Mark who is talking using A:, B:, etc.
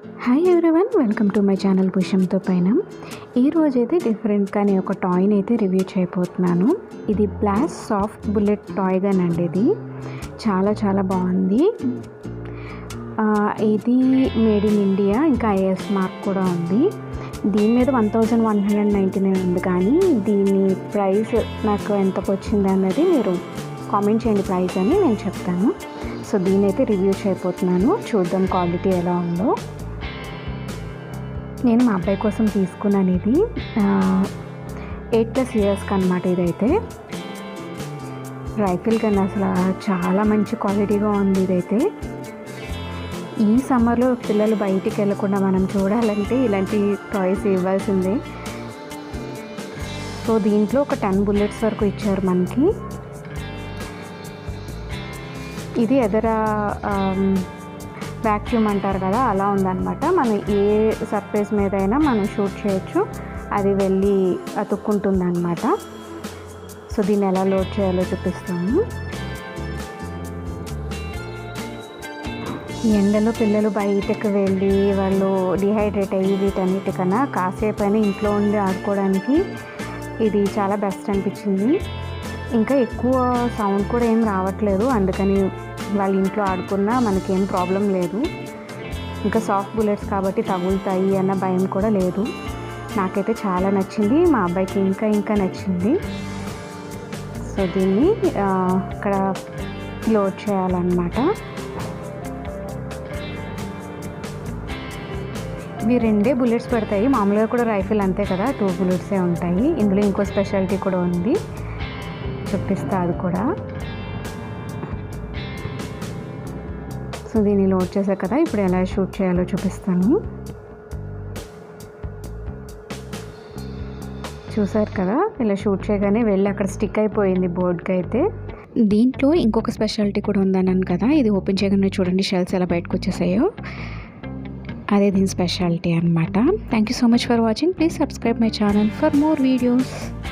A: Hi everyone, welcome to my channel పుష్యంతో పైన. ఈరోజైతే డిఫరెంట్గానే ఒక టాయ్ని అయితే రివ్యూ చేయబోతున్నాను. ఇది blast soft bullet toy gun అండి. ఇది చాలా చాలా బాగుంది. ఇది మేడ్ ఇన్ ఇండియా, ఇంకా ఐఎస్ మార్క్ కూడా ఉంది. దీని మీద 1199 ఉంది, కానీ దీని ప్రైస్ నాకు ఎంతకు వచ్చింది అన్నది మీరు కామెంట్ చేయండి, ప్రైస్ అని నేను చెప్తాను. సో దీని అయితే రివ్యూ చేయబోతున్నాను. చూద్దాం క్వాలిటీ ఎలా ఉందో. నేను మా అబ్బాయి కోసం తీసుకున్నాను. ఇది 8+ ఇయర్స్కి అనమాట. ఇదైతే రైఫిల్ గన్ అసలు చాలా మంచి క్వాలిటీగా ఉంది. ఇదైతే ఈ సమ్మర్లో పిల్లలు బయటికి వెళ్ళకుండా మనం చూడాలంటే ఇలాంటి టాయ్స్ ఇవ్వాల్సిందే. సో దీంట్లో ఒక 10 బుల్లెట్స్ వరకు ఇచ్చారు మనకి. ఇది ఎదర వ్యాక్యూమ్ అంటారు కదా, అలా ఉందన్నమాట. మనం ఏ సర్ఫేస్ మీద అయినా మనం షూట్ చేయొచ్చు, అది వెళ్ళి అతుక్కుంటుంది అన్నమాట. సో దీన్ని ఎలా లోడ్ చేయాలో చూపిస్తాము. ఎండలో పిల్లలు బయటకు వెళ్ళి వాళ్ళు డిహైడ్రేట్ అయ్యి వీటన్నిటికన్నా కాసేపు అయినా ఇంట్లో ఉండి ఆడుకోవడానికి ఇది చాలా బెస్ట్ అనిపించింది. ఇంకా ఎక్కువ సౌండ్ కూడా ఏం రావట్లేదు, అందుకని వాళ్ళు ఇంట్లో ఆడుకున్నా మనకేం ప్రాబ్లం లేదు. ఇంకా సాఫ్ట్ బుల్లెట్స్ కాబట్టి తగులుతాయి అన్న భయం కూడా లేదు. నాకైతే చాలా నచ్చింది, మా అబ్బాయికి ఇంకా నచ్చింది. సో దీన్ని ఇక్కడ లోడ్ చేయాలన్నమాట. ఇవి 2 బుల్లెట్స్ పడతాయి. మామూలుగా కూడా రైఫిల్ అంతే కదా, 2 బుల్లెట్సే ఉంటాయి. ఇందులో ఇంకో స్పెషాలిటీ కూడా ఉంది, చూపిస్తా అది కూడా. సో దీన్ని లోడ్ చేశాక కదా, ఇప్పుడు ఎలా షూట్ చేయాలో చూపిస్తాను. చూసారు కదా, ఇలా షూట్ చేయగానే వెళ్ళి అక్కడ స్టిక్ అయిపోయింది బోర్డ్కి అయితే. దీంట్లో ఇంకొక స్పెషాలిటీ కూడా ఉందన్నాను కదా, ఇది ఓపెన్ చేయగానే చూడండి షెల్స్ ఎలా బయటకు వచ్చేసాయో, అదే దీని స్పెషాలిటీ అనమాట. Thank you so much for watching. Please subscribe my channel for more videos.